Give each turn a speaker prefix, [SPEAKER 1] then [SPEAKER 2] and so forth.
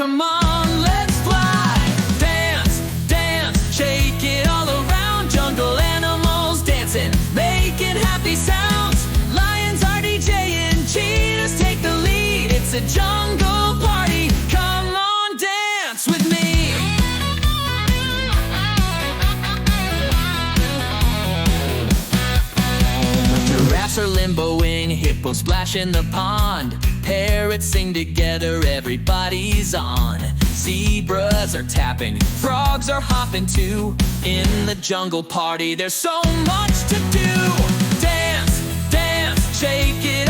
[SPEAKER 1] Come on, let's fly. Dance, dance, shake it all around. Jungle animals dancing, making happy sounds. Lions are DJing, cheetahs take the lead. It's a jungle party. Come on, dance with me. Giraffes are limboing, hippos splash in the pond. Parrots sing together, everybody's on. Zebras are tapping, frogs are hopping too. In the jungle party, there's so much to do. Dance, dance, shake it